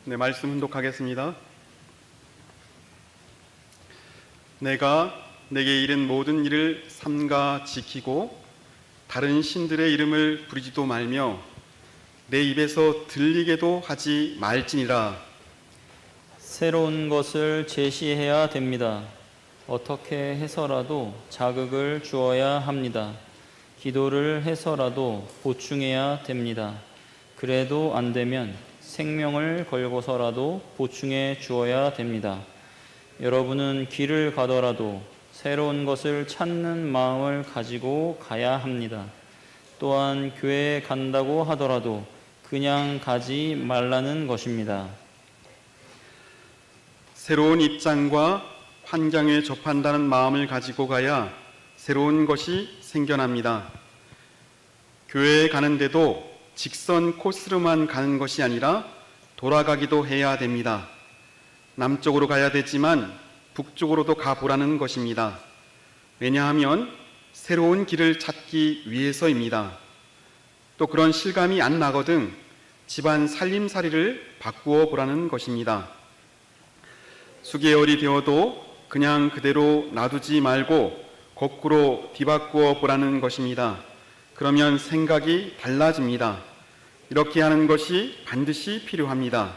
네, 말씀 훈독하겠습니다. 내가 내게 이른 모든 일을 삼가 지키고 다른 신들의 이름을 부르지도 말며 내 입에서 들리게도 하지 말지니라. 새로운 것을 제시해야 됩니다. 어떻게 해서라도 자극을 주어야 합니다. 기도를 해서라도 보충해야 됩니다. 그래도 안 되면 생명을 걸고서라도 보충해 주어야 됩니다. 여러분은 길을 가더라도 새로운 것을 찾는 마음을 가지고 가야 합니다. 또한 교회에 간다고 하더라도 그냥 가지 말라는 것입니다. 새로운 입장과 환경에 접한다는 마음을 가지고 가야 새로운 것이 생겨납니다. 교회에 가는데도 직선 코스로만 가는 것이 아니라 돌아가기도 해야 됩니다. 남쪽으로 가야 되지만 북쪽으로도 가보라는 것입니다. 왜냐하면 새로운 길을 찾기 위해서입니다. 또 그런 실감이 안 나거든 집안 살림살이를 바꾸어 보라는 것입니다. 수개월이 되어도 그냥 그대로 놔두지 말고 거꾸로 뒤바꾸어 보라는 것입니다. 그러면 생각이 달라집니다. 이렇게 하는 것이 반드시 필요합니다.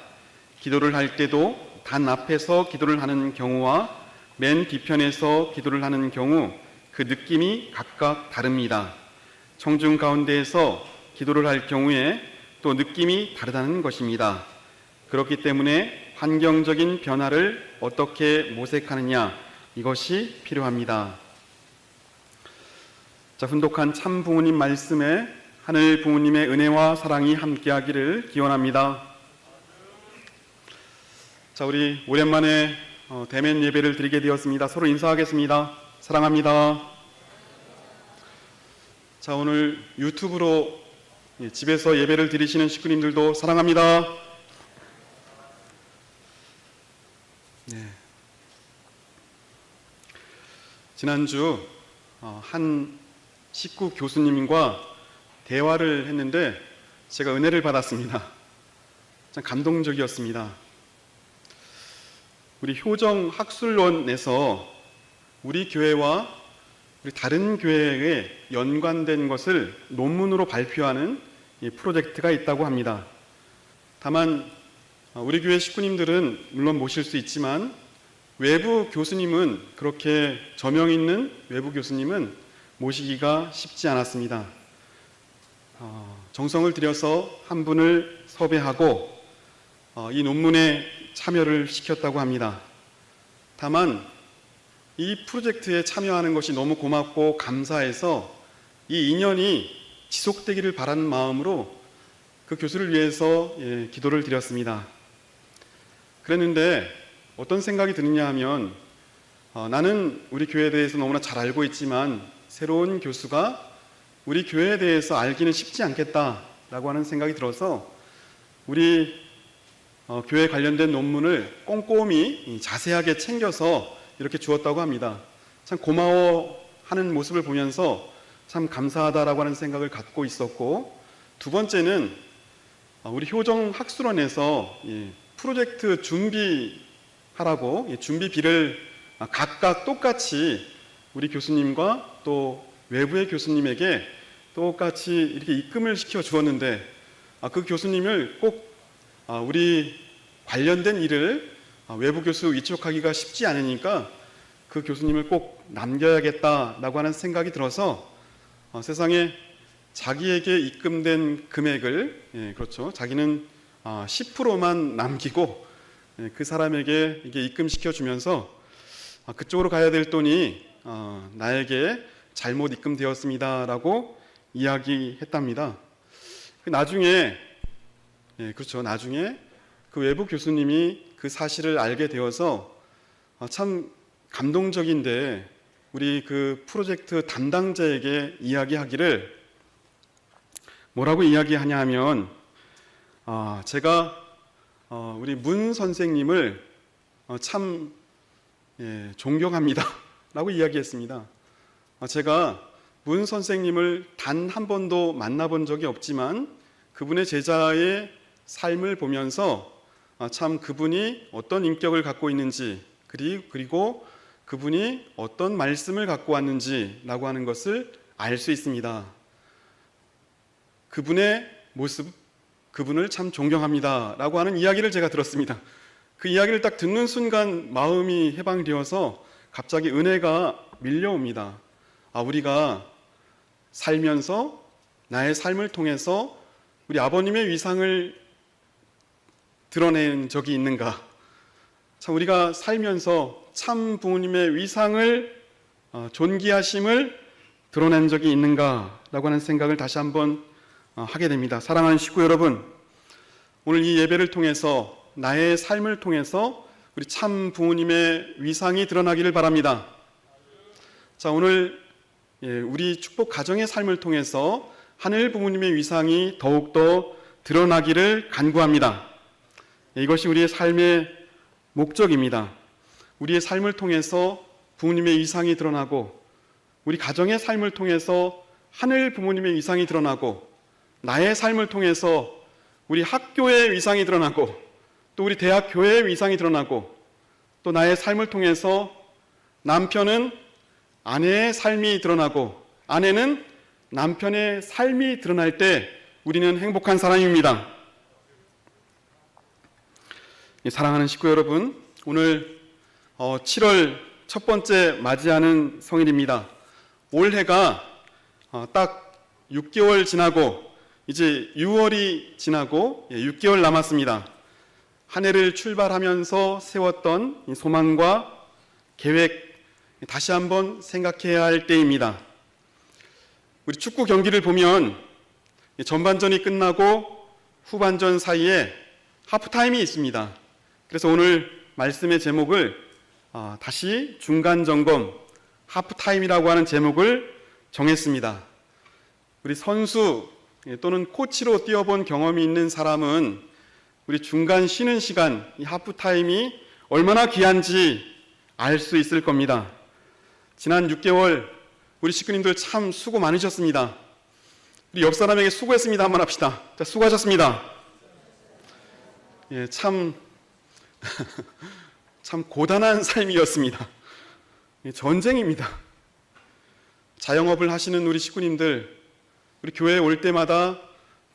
기도를 할 때도 단 앞에서 기도를 하는 경우와 맨 뒤편에서 기도를 하는 경우 그 느낌이 각각 다릅니다. 청중 가운데에서 기도를 할 경우에 또 느낌이 다르다는 것입니다. 그렇기 때문에 환경적인 변화를 어떻게 모색하느냐, 이것이 필요합니다. 자, 훈독한 참 부모님 말씀에 하늘 부모님의 은혜와 사랑이 함께하기를 기원합니다. 자, 우리 오랜만에 대면 예배를 드리게 되었습니다. 서로 인사하겠습니다. 사랑합니다. 자, 오늘 유튜브로 집에서 예배를 드리시는 식구님들도 사랑합니다. 네. 지난주 한 식구 교수님과 대화를 했는데 제가 은혜를 받았습니다. 참 감동적이었습니다. 우리 효정학술론에서 우리 교회와 우리 다른 교회에 연관된 것을 논문으로 발표하는 프로젝트가 있다고 합니다. 다만 우리 교회 식구님들은 물론 모실 수 있지만 외부 교수님은, 그렇게 저명 있는 외부 교수님은 모시기가 쉽지 않았습니다. 정성을 들여서 한 분을 섭외하고 이 논문에 참여를 시켰다고 합니다. 다만 이 프로젝트에 참여하는 것이 너무 고맙고 감사해서 이 인연이 지속되기를 바라는 마음으로 그 교수를 위해서 기도를 드렸습니다. 그랬는데 어떤 생각이 드느냐 하면 나는 우리 교회에 대해서 너무나 잘 알고 있지만 새로운 교수가 우리 교회에 대해서 알기는 쉽지 않겠다라고 하는 생각이 들어서 우리 교회 관련된 논문을 꼼꼼히 자세하게 챙겨서 이렇게 주었다고 합니다. 참 고마워하는 모습을 보면서 참 감사하다라고 하는 생각을 갖고 있었고, 두 번째는 우리 효정학술원에서 프로젝트 준비하라고 준비비를 각각 똑같이 우리 교수님과 또 외부의 교수님에게 똑같이 이렇게 입금을 시켜 주었는데 그 교수님을 꼭 우리 관련된 일을 외부 교수 위촉하기가 쉽지 않으니까 그 교수님을 꼭 남겨야겠다라고 하는 생각이 들어서 세상에 자기에게 입금된 금액을 그렇죠, 자기는 10%만 남기고 그 사람에게 이게 입금시켜 주면서 그쪽으로 가야 될 돈이 나에게 잘못 입금되었습니다라고 이야기했답니다. 나중에 그렇죠, 나중에 그 외부 교수님이 그 사실을 알게 되어서 참 감동적인데 우리 그 프로젝트 담당자에게 이야기하기를 뭐라고 이야기하냐 하면 제가 우리 문 선생님을 참 존경합니다 라고 이야기했습니다. 제가 문 선생님을 단 한 번도 만나본 적이 없지만 그분의 제자의 삶을 보면서 참 그분이 어떤 인격을 갖고 있는지, 그리고 그분이 어떤 말씀을 갖고 왔는지라고 하는 것을 알 수 있습니다. 그분의 모습, 그분을 참 존경합니다라고 하는 이야기를 제가 들었습니다. 그 이야기를 딱 듣는 순간 마음이 해방되어서 갑자기 은혜가 밀려옵니다. 우리가 살면서 나의 삶을 통해서 우리 아버님의 위상을 드러낸 적이 있는가? 참 우리가 살면서 참 부모님의 위상을 존귀하심을 드러낸 적이 있는가라고 하는 생각을 다시 한번 하게 됩니다. 사랑하는 식구 여러분, 오늘 이 예배를 통해서 나의 삶을 통해서 우리 참 부모님의 위상이 드러나기를 바랍니다. 자, 오늘 우리 축복 가정의 삶을 통해서 하늘 부모님의 위상이 더욱더 드러나기를 간구합니다. 이것이 우리의 삶의 목적입니다. 우리의 삶을 통해서 부모님의 위상이 드러나고, 우리 가정의 삶을 통해서 하늘 부모님의 위상이 드러나고, 나의 삶을 통해서 우리 학교의 위상이 드러나고, 또 우리 대학 교회의 위상이 드러나고, 또 나의 삶을 통해서 남편은 아내의 삶이 드러나고, 아내는 남편의 삶이 드러날 때 우리는 행복한 사람입니다. 사랑하는 식구 여러분, 오늘 7월 첫 번째 맞이하는 성일입니다. 올해가 딱 6개월 지나고 이제 6월이 지나고 6개월 남았습니다. 한 해를 출발하면서 세웠던 소망과 계획 다시 한번 생각해야 할 때입니다. 우리 축구 경기를 보면 전반전이 끝나고 후반전 사이에 하프타임이 있습니다. 그래서 오늘 말씀의 제목을 다시 중간점검 하프타임이라고 하는 제목을 정했습니다. 우리 선수 또는 코치로 뛰어본 경험이 있는 사람은 우리 중간 쉬는 시간, 이 하프타임이 얼마나 귀한지 알 수 있을 겁니다. 지난 6개월 우리 식구님들 참 수고 많으셨습니다. 우리 옆 사람에게 수고했습니다 한번 합시다. 자, 수고하셨습니다. 참 고단한 삶이었습니다. 전쟁입니다. 자영업을 하시는 우리 식구님들, 우리 교회에 올 때마다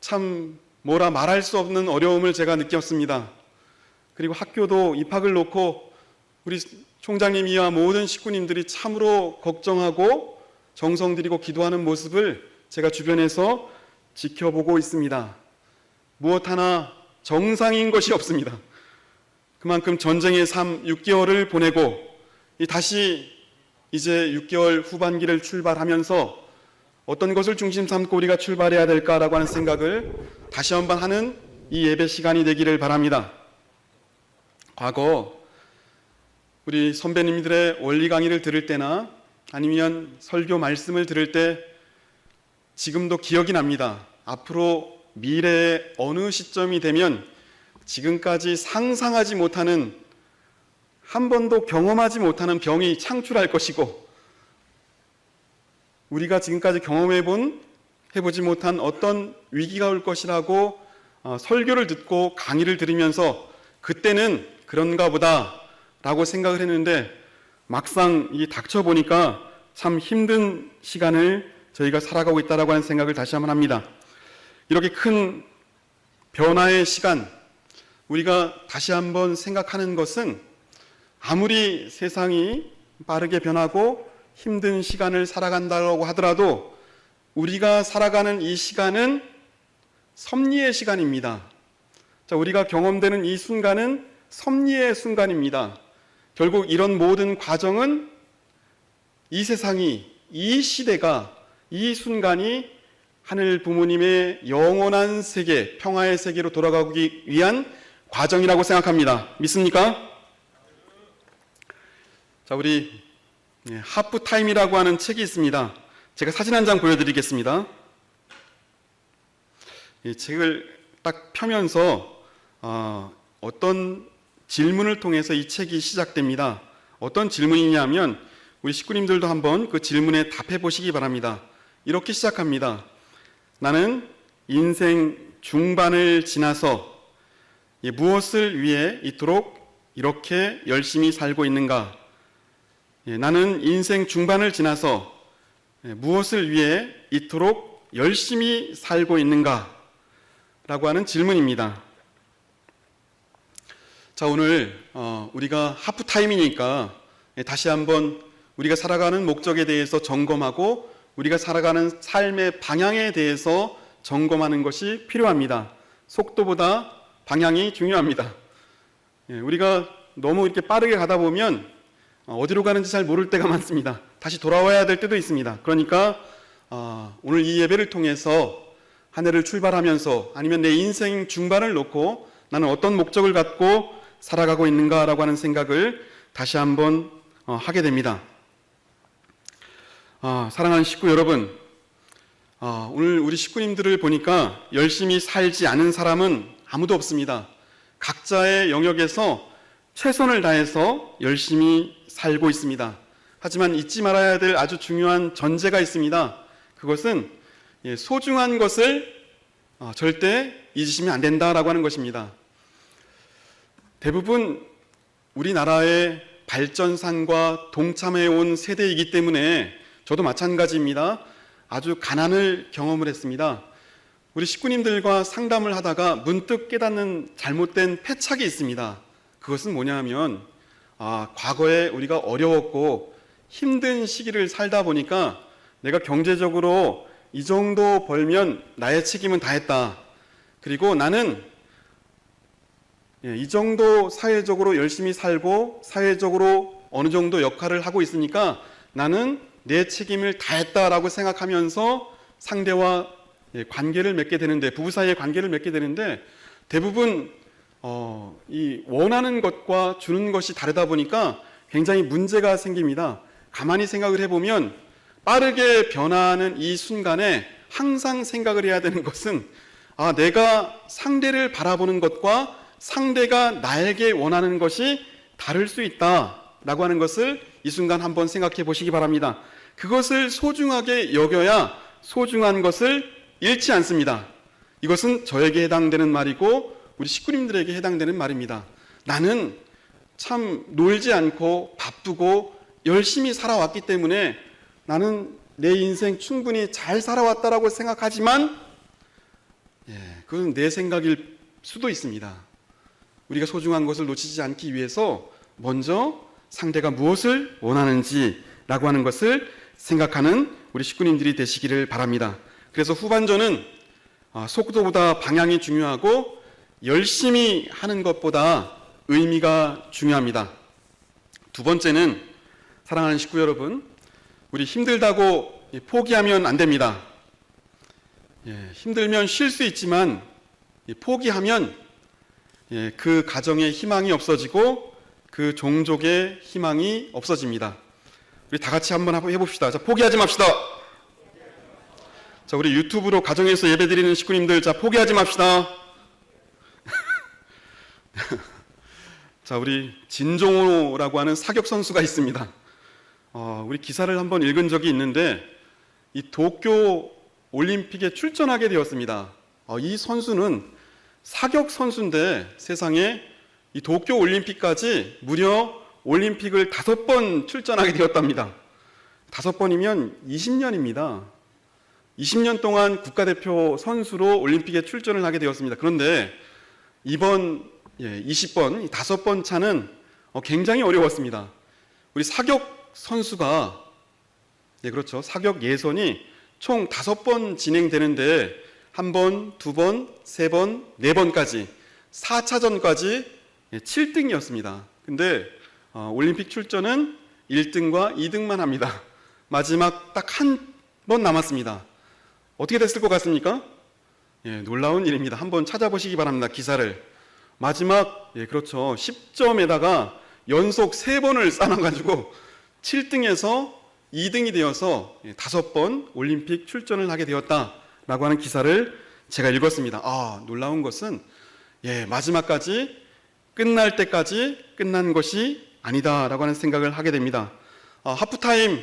참 뭐라 말할 수 없는 어려움을 제가 느꼈습니다. 그리고 학교도 입학을 놓고 우리 총장님이와 모든 식구님들이 참으로 걱정하고 정성 들이고 기도하는 모습을 제가 주변에서 지켜보고 있습니다. 무엇 하나 정상인 것이 없습니다. 그만큼 전쟁의 삶 6개월을 보내고 다시 이제 6개월 후반기를 출발하면서 어떤 것을 중심 삼고 우리가 출발해야 될까라고 하는 생각을 다시 한번 하는 이 예배 시간이 되기를 바랍니다. 과거 우리 선배님들의 원리 강의를 들을 때나 아니면 설교 말씀을 들을 때 지금도 기억이 납니다. 앞으로 미래의 어느 시점이 되면 지금까지 상상하지 못하는, 한 번도 경험하지 못하는 병이 창출할 것이고, 우리가 지금까지 해보지 못한 어떤 위기가 올 것이라고 설교를 듣고 강의를 들으면서 그때는 그런가 보다 라고 생각을 했는데, 막상 이 닥쳐보니까 참 힘든 시간을 저희가 살아가고 있다라고 하는 생각을 다시 한번 합니다. 이렇게 큰 변화의 시간, 우리가 다시 한번 생각하는 것은 아무리 세상이 빠르게 변하고 힘든 시간을 살아간다고 하더라도 우리가 살아가는 이 시간은 섭리의 시간입니다. 자, 우리가 경험되는 이 순간은 섭리의 순간입니다. 결국 이런 모든 과정은 이 세상이, 이 시대가, 이 순간이 하늘 부모님의 영원한 세계, 평화의 세계로 돌아가기 위한 과정이라고 생각합니다. 믿습니까? 자, 우리 하프타임이라고 하는 책이 있습니다. 제가 사진 한 장 보여드리겠습니다. 이 책을 딱 펴면서 어떤 질문을 통해서 이 책이 시작됩니다. 어떤 질문이냐면 우리 식구님들도 한번 그 질문에 답해 보시기 바랍니다. 이렇게 시작합니다. 나는 인생 중반을 지나서 무엇을 위해 이토록 이렇게 열심히 살고 있는가? 나는 인생 중반을 지나서 무엇을 위해 이토록 열심히 살고 있는가? 라고 하는 질문입니다. 자, 오늘 우리가 하프타임이니까 다시 한번 우리가 살아가는 목적에 대해서 점검하고 우리가 살아가는 삶의 방향에 대해서 점검하는 것이 필요합니다. 속도보다 방향이 중요합니다. 우리가 너무 이렇게 빠르게 가다 보면 어디로 가는지 잘 모를 때가 많습니다. 다시 돌아와야 될 때도 있습니다. 그러니까 오늘 이 예배를 통해서 한 해를 출발하면서 아니면 내 인생 중반을 놓고 나는 어떤 목적을 갖고 살아가고 있는가라고 하는 생각을 다시 한번 하게 됩니다. 사랑하는 식구 여러분, 오늘 우리 식구님들을 보니까 열심히 살지 않은 사람은 아무도 없습니다. 각자의 영역에서 최선을 다해서 열심히 살고 있습니다. 하지만 잊지 말아야 될 아주 중요한 전제가 있습니다. 그것은 소중한 것을 절대 잊으시면 안 된다라고 하는 것입니다. 대부분 우리나라의 발전상과 동참해온 세대이기 때문에 저도 마찬가지입니다. 아주 가난을 경험을 했습니다. 우리 식구님들과 상담을 하다가 문득 깨닫는 잘못된 패착이 있습니다. 그것은 뭐냐 하면 과거에 우리가 어려웠고 힘든 시기를 살다 보니까 내가 경제적으로 이 정도 벌면 나의 책임은 다했다. 그리고 나는 이 정도 사회적으로 열심히 살고 사회적으로 어느 정도 역할을 하고 있으니까 나는 내 책임을 다했다라고 생각하면서 상대와 관계를 맺게 되는데, 부부 사이의 관계를 맺게 되는데 대부분 이 원하는 것과 주는 것이 다르다 보니까 굉장히 문제가 생깁니다. 가만히 생각을 해보면 빠르게 변화하는 이 순간에 항상 생각을 해야 되는 것은 내가 상대를 바라보는 것과 상대가 나에게 원하는 것이 다를 수 있다라고 하는 것을 이 순간 한번 생각해 보시기 바랍니다. 그것을 소중하게 여겨야 소중한 것을 잃지 않습니다. 이것은 저에게 해당되는 말이고 우리 식구님들에게 해당되는 말입니다. 나는 참 놀지 않고 바쁘고 열심히 살아왔기 때문에 나는 내 인생 충분히 잘 살아왔다라고 생각하지만 그건 내 생각일 수도 있습니다. 우리가 소중한 것을 놓치지 않기 위해서 먼저 상대가 무엇을 원하는지라고 하는 것을 생각하는 우리 식구님들이 되시기를 바랍니다. 그래서 후반전은 속도보다 방향이 중요하고 열심히 하는 것보다 의미가 중요합니다. 두 번째는 사랑하는 식구 여러분, 우리 힘들다고 포기하면 안 됩니다. 힘들면 쉴 수 있지만 포기하면 그 가정의 희망이 없어지고 그 종족의 희망이 없어집니다. 우리 다 같이 한번 해봅시다. 자, 포기하지 맙시다. 자, 우리 유튜브로 가정에서 예배드리는 식구님들, 자, 포기하지 맙시다. 자, 우리 진종호라고 하는 사격 선수가 있습니다. 우리 기사를 한번 읽은 적이 있는데 이 도쿄 올림픽에 출전하게 되었습니다. 이 선수는 사격 선수인데 세상에 이 도쿄 올림픽까지 무려 올림픽을 5번 출전하게 되었답니다. 5번이면 20년입니다. 20년 동안 국가대표 선수로 올림픽에 출전을 하게 되었습니다. 그런데 이번 20번, 5번 차는 굉장히 어려웠습니다. 우리 사격 선수가, 그렇죠. 사격 예선이 총 5번 진행되는데 1번, 2번, 3번, 4번까지 4차전까지 7등이었습니다. 근데 올림픽 출전은 1등과 2등만 합니다. 마지막 딱 한 번 남았습니다. 어떻게 됐을 것 같습니까? 놀라운 일입니다. 한번 찾아보시기 바랍니다. 기사를. 마지막, 그렇죠. 10점에다가 연속 3번을 쌓아가지고 7등에서 2등이 되어서 5번 올림픽 출전을 하게 되었다라고 하는 기사를 제가 읽었습니다. 놀라운 것은 마지막까지 끝날 때까지 끝난 것이 아니다라고 하는 생각을 하게 됩니다. 하프타임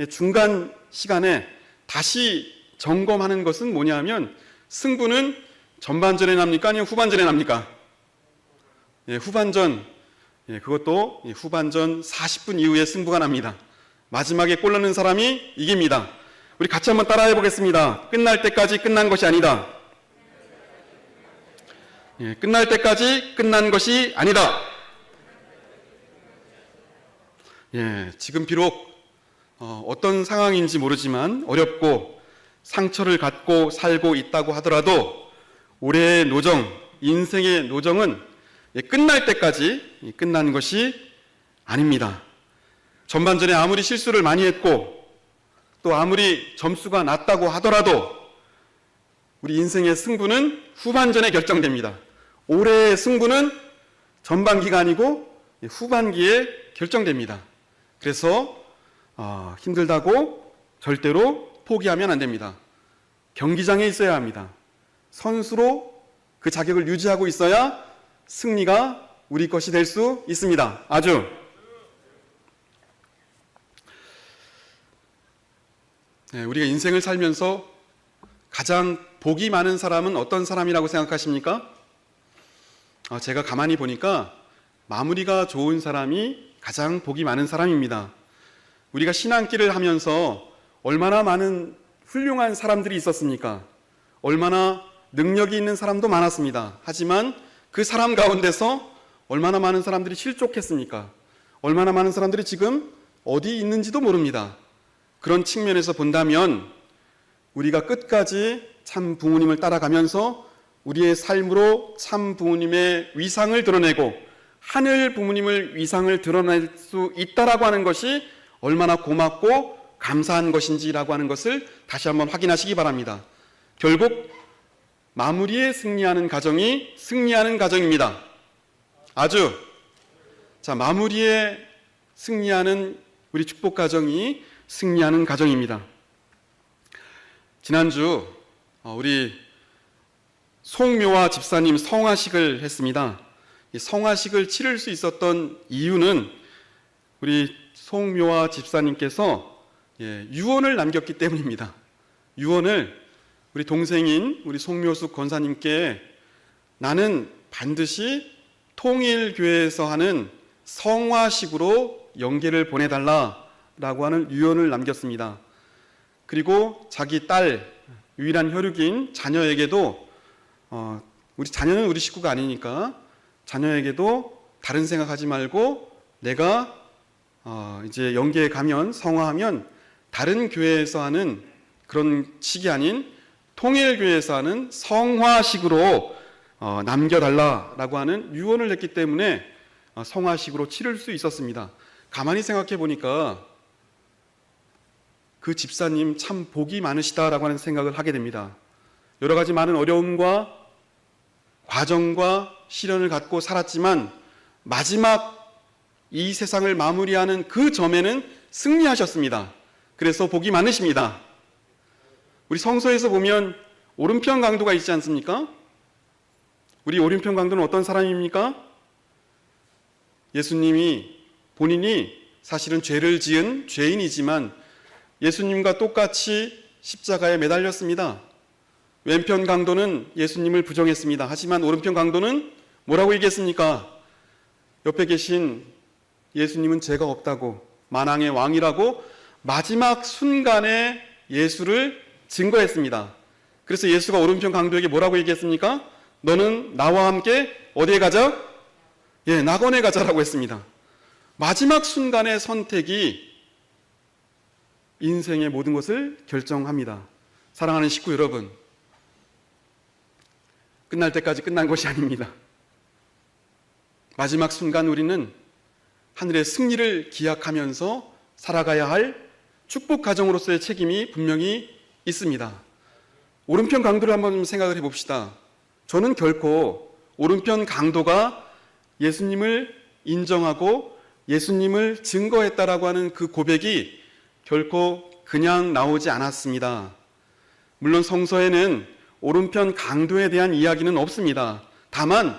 중간 시간에 다시 점검하는 것은 뭐냐 하면 승부는 전반전에 납니까? 아니면 후반전에 납니까? 후반전, 그것도 후반전 40분 이후에 승부가 납니다. 마지막에 골 넣는 사람이 이깁니다. 우리 같이 한번 따라해 보겠습니다. 끝날 때까지 끝난 것이 아니다. 끝날 때까지 끝난 것이 아니다. 지금 비록 어떤 상황인지 모르지만 어렵고 상처를 갖고 살고 있다고 하더라도 올해의 노정, 인생의 노정은 끝날 때까지 끝난 것이 아닙니다. 전반전에 아무리 실수를 많이 했고 또 아무리 점수가 낮다고 하더라도 우리 인생의 승부는 후반전에 결정됩니다. 올해의 승부는 전반기가 아니고 후반기에 결정됩니다. 그래서 힘들다고 절대로 포기하면 안 됩니다. 경기장에 있어야 합니다. 선수로 그 자격을 유지하고 있어야 승리가 우리 것이 될 수 있습니다. 아주 우리가 인생을 살면서 가장 복이 많은 사람은 어떤 사람이라고 생각하십니까? 제가 가만히 보니까 마무리가 좋은 사람이 가장 복이 많은 사람입니다. 우리가 신앙길을 하면서 얼마나 많은 훌륭한 사람들이 있었습니까? 얼마나 능력이 있는 사람도 많았습니다. 하지만 그 사람 가운데서 얼마나 많은 사람들이 실족했습니까? 얼마나 많은 사람들이 지금 어디 있는지도 모릅니다. 그런 측면에서 본다면 우리가 끝까지 참 부모님을 따라가면서 우리의 삶으로 참 부모님의 위상을 드러내고 하늘 부모님을 위상을 드러낼 수 있다라고 하는 것이 얼마나 고맙고 감사한 것인지라고 하는 것을 다시 한번 확인하시기 바랍니다. 결국 마무리에 승리하는 가정이 승리하는 가정입니다. 아주 마무리에 승리하는 우리 축복 가정이 승리하는 가정입니다. 지난주 우리 송묘화 집사님 성화식을 했습니다. 이 성화식을 치를 수 있었던 이유는 우리 송묘화 집사님께서 유언을 남겼기 때문입니다. 유언을 우리 동생인 우리 송묘숙 권사님께 나는 반드시 통일교회에서 하는 성화식으로 영계를 보내달라라고 하는 유언을 남겼습니다. 그리고 자기 딸 유일한 혈육인 자녀에게도 우리 자녀는 우리 식구가 아니니까 자녀에게도 다른 생각하지 말고 내가 이제 영계에 가면 성화하면 다른 교회에서 하는 그런 식이 아닌 통일교회에서 하는 성화식으로 남겨달라라고 하는 유언을 했기 때문에 성화식으로 치를 수 있었습니다. 가만히 생각해 보니까 그 집사님 참 복이 많으시다라고 하는 생각을 하게 됩니다. 여러 가지 많은 어려움과 과정과 시련을 갖고 살았지만 마지막 이 세상을 마무리하는 그 점에는 승리하셨습니다. 그래서 복이 많으십니다. 우리 성서에서 보면 오른편 강도가 있지 않습니까? 우리 오른편 강도는 어떤 사람입니까? 예수님이 본인이 사실은 죄를 지은 죄인이지만 예수님과 똑같이 십자가에 매달렸습니다. 왼편 강도는 예수님을 부정했습니다. 하지만 오른편 강도는 뭐라고 얘기했습니까? 옆에 계신 예수님은 죄가 없다고, 만왕의 왕이라고 마지막 순간에 예수를 증거했습니다. 그래서 예수가 오른편 강도에게 뭐라고 얘기했습니까? 너는 나와 함께 어디에 가자? 낙원에 가자라고 했습니다. 마지막 순간의 선택이 인생의 모든 것을 결정합니다. 사랑하는 식구 여러분, 끝날 때까지 끝난 것이 아닙니다. 마지막 순간 우리는 하늘의 승리를 기약하면서 살아가야 할 축복 가정으로서의 책임이 분명히 있습니다. 오른편 강도를 한번 생각을 해봅시다. 저는 결코 오른편 강도가 예수님을 인정하고 예수님을 증거했다라고 하는 그 고백이 결코 그냥 나오지 않았습니다. 물론 성서에는 오른편 강도에 대한 이야기는 없습니다. 다만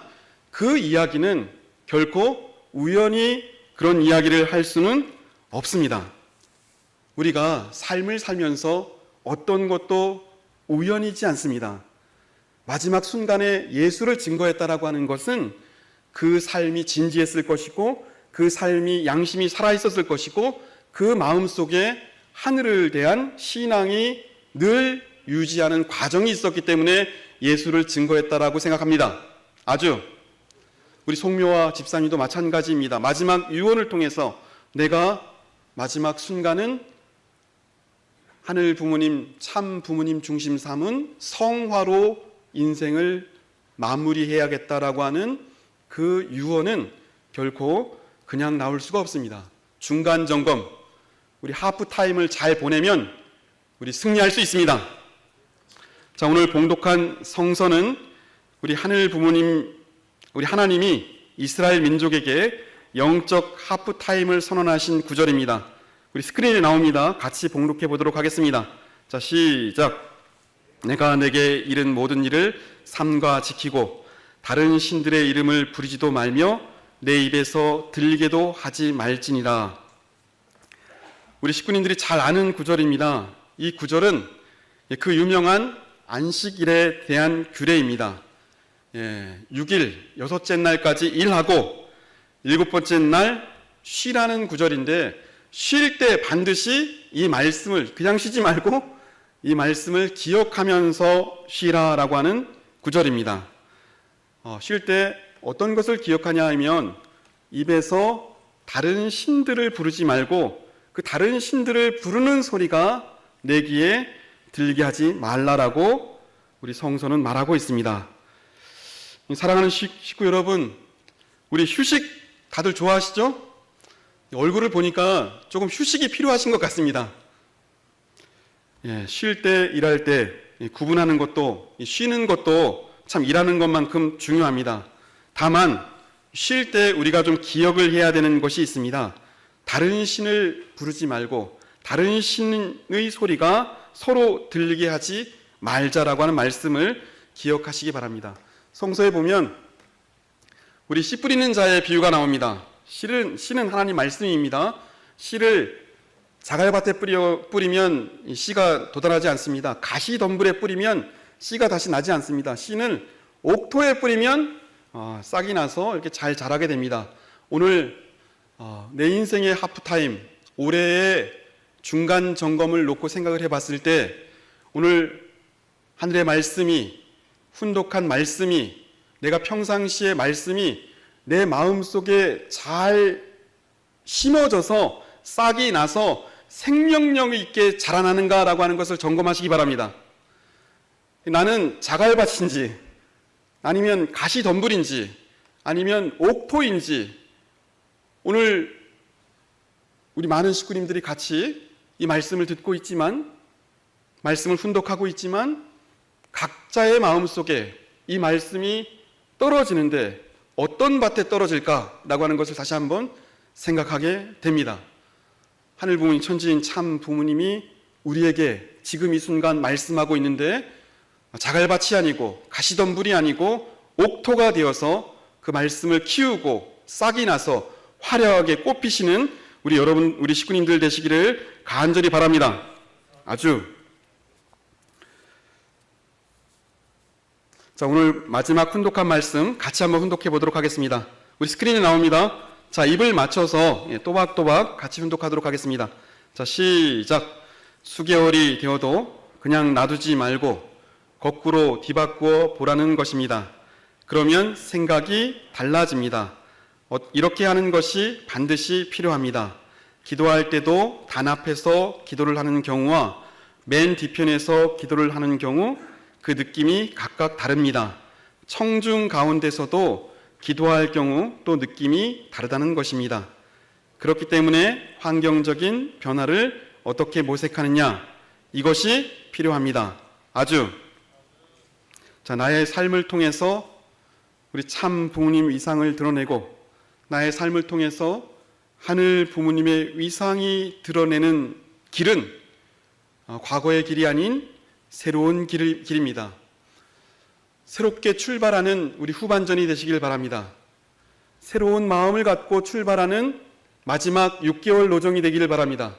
그 이야기는 결코 우연히 그런 이야기를 할 수는 없습니다. 우리가 삶을 살면서 어떤 것도 우연이지 않습니다. 마지막 순간에 예수를 증거했다라고 하는 것은 그 삶이 진지했을 것이고 그 삶이 양심이 살아있었을 것이고 그 마음속에 하늘을 대한 신앙이 늘 유지하는 과정이 있었기 때문에 예수를 증거했다라고 생각합니다. 아주 우리 송묘와 집사님도 마찬가지입니다. 마지막 유언을 통해서 내가 마지막 순간은 하늘 부모님, 참 부모님 중심 삼은 성화로 인생을 마무리해야겠다라고 하는 그 유언은 결코 그냥 나올 수가 없습니다. 중간 점검, 우리 하프타임을 잘 보내면 우리 승리할 수 있습니다. 자, 오늘 봉독한 성서는 우리 하늘 부모님, 우리 하나님이 이스라엘 민족에게 영적 하프타임을 선언하신 구절입니다. 우리 스크린에 나옵니다. 같이 봉독해 보도록 하겠습니다. 자, 시작. 내가 내게 이른 모든 일을 삼가 지키고 다른 신들의 이름을 부르지도 말며 내 입에서 들리게도 하지 말지니라. 우리 식구님들이 잘 아는 구절입니다. 이 구절은 그 유명한 안식일에 대한 규례입니다. 6일, 여섯째 날까지 일하고 일곱 번째 날 쉬라는 구절인데 쉴 때 반드시 이 말씀을 그냥 쉬지 말고 이 말씀을 기억하면서 쉬라라고 하는 구절입니다. 쉴 때 어떤 것을 기억하냐 하면 입에서 다른 신들을 부르지 말고 그 다른 신들을 부르는 소리가 내 귀에 들리게 하지 말라라고 우리 성서는 말하고 있습니다. 사랑하는 식구 여러분, 우리 휴식 다들 좋아하시죠? 얼굴을 보니까 조금 휴식이 필요하신 것 같습니다. 쉴 때, 일할 때 구분하는 것도 쉬는 것도 참 일하는 것만큼 중요합니다. 다만 쉴 때 우리가 좀 기억을 해야 되는 것이 있습니다. 다른 신을 부르지 말고 다른 신의 소리가 서로 들리게 하지 말자라고 하는 말씀을 기억하시기 바랍니다. 성서에 보면 우리 씨 뿌리는 자의 비유가 나옵니다. 씨는 하나님 말씀입니다. 씨를 자갈밭에 뿌리면 씨가 돋아나지 않습니다. 가시덤불에 뿌리면 씨가 다시 나지 않습니다. 씨는 옥토에 뿌리면 싹이 나서 이렇게 잘 자라게 됩니다. 오늘 내 인생의 하프타임, 올해의 중간 점검을 놓고 생각을 해봤을 때 오늘 하늘의 말씀이, 훈독한 말씀이, 내가 평상시의 말씀이 내 마음속에 잘 심어져서 싹이 나서 생명력 있게 자라나는가라고 하는 것을 점검하시기 바랍니다. 나는 자갈밭인지 아니면 가시덤불인지 아니면 옥토인지 오늘 우리 많은 식구님들이 같이 이 말씀을 듣고 있지만 말씀을 훈독하고 있지만 각자의 마음속에 이 말씀이 떨어지는데 어떤 밭에 떨어질까라고 하는 것을 다시 한번 생각하게 됩니다. 하늘 부모님, 천지인 참 부모님이 우리에게 지금 이 순간 말씀하고 있는데 자갈밭이 아니고 가시덤불이 아니고 옥토가 되어서 그 말씀을 키우고 싹이 나서 화려하게 꽃피시는 우리 여러분, 우리 식구님들 되시기를 간절히 바랍니다. 자, 오늘 마지막 훈독한 말씀 같이 한번 훈독해 보도록 하겠습니다. 우리 스크린에 나옵니다. 자, 입을 맞춰서 또박또박 같이 훈독하도록 하겠습니다. 자, 시작. 수개월이 되어도 그냥 놔두지 말고 거꾸로 뒤바꾸어 보라는 것입니다. 그러면 생각이 달라집니다. 이렇게 하는 것이 반드시 필요합니다. 기도할 때도 단합해서 기도를 하는 경우와 맨 뒤편에서 기도를 하는 경우 그 느낌이 각각 다릅니다. 청중 가운데서도 기도할 경우 또 느낌이 다르다는 것입니다. 그렇기 때문에 환경적인 변화를 어떻게 모색하느냐, 이것이 필요합니다. 자, 나의 삶을 통해서 우리 참 부모님 위상을 드러내고 나의 삶을 통해서 하늘 부모님의 위상이 드러내는 길은 과거의 길이 아닌 새로운 길입니다. 새롭게 출발하는 우리 후반전이 되시길 바랍니다. 새로운 마음을 갖고 출발하는 마지막 6개월 노정이 되기를 바랍니다.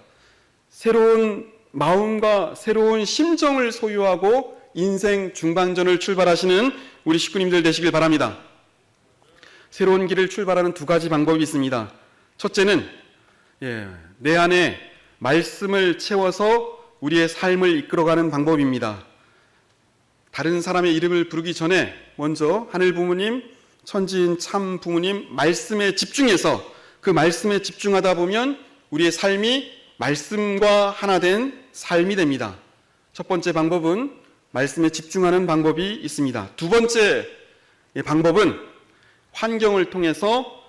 새로운 마음과 새로운 심정을 소유하고 인생 중반전을 출발하시는 우리 식구님들 되시길 바랍니다. 새로운 길을 출발하는 두 가지 방법이 있습니다. 첫째는 내 안에 말씀을 채워서 우리의 삶을 이끌어가는 방법입니다. 다른 사람의 이름을 부르기 전에 먼저 하늘 부모님, 천지인 참 부모님 말씀에 집중해서 그 말씀에 집중하다 보면 우리의 삶이 말씀과 하나 된 삶이 됩니다. 첫 번째 방법은 말씀에 집중하는 방법이 있습니다. 두 번째 방법은 환경을 통해서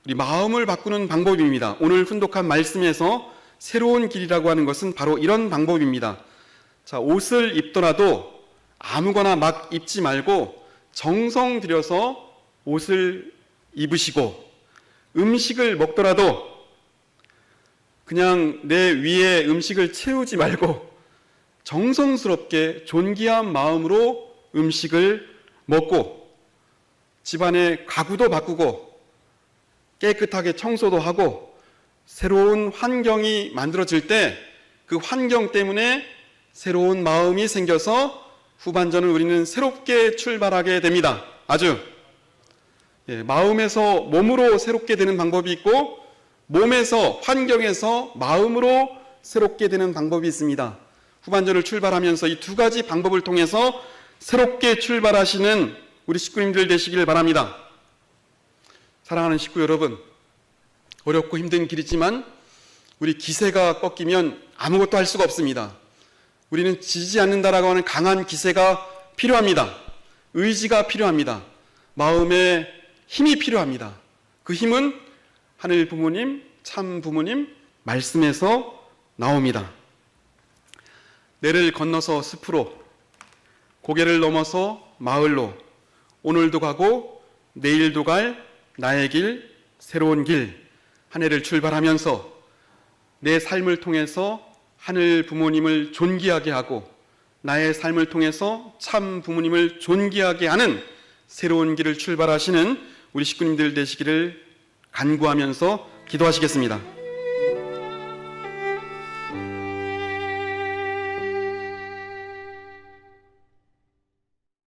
우리 마음을 바꾸는 방법입니다. 오늘 훈독한 말씀에서 새로운 길이라고 하는 것은 바로 이런 방법입니다. 자, 옷을 입더라도 아무거나 막 입지 말고 정성 들여서 옷을 입으시고, 음식을 먹더라도 그냥 내 위에 음식을 채우지 말고 정성스럽게 존귀한 마음으로 음식을 먹고, 집안의 가구도 바꾸고 깨끗하게 청소도 하고 새로운 환경이 만들어질 때 그 환경 때문에 새로운 마음이 생겨서 후반전을 우리는 새롭게 출발하게 됩니다. 아주 마음에서 몸으로 새롭게 되는 방법이 있고, 몸에서, 환경에서 마음으로 새롭게 되는 방법이 있습니다. 후반전을 출발하면서 이 두 가지 방법을 통해서 새롭게 출발하시는 우리 식구님들 되시길 바랍니다. 사랑하는 식구 여러분, 어렵고 힘든 길이지만 우리 기세가 꺾이면 아무것도 할 수가 없습니다. 우리는 지지 않는다라고 하는 강한 기세가 필요합니다. 의지가 필요합니다. 마음에 힘이 필요합니다. 그 힘은 하늘 부모님, 참 부모님 말씀에서 나옵니다. 내를 건너서 숲으로, 고개를 넘어서 마을로, 오늘도 가고 내일도 갈 나의 길, 새로운 길, 한 해를 출발하면서 내 삶을 통해서 하늘 부모님을 존귀하게 하고 나의 삶을 통해서 참 부모님을 존귀하게 하는 새로운 길을 출발하시는 우리 식구님들 되시기를 간구하면서 기도하시겠습니다.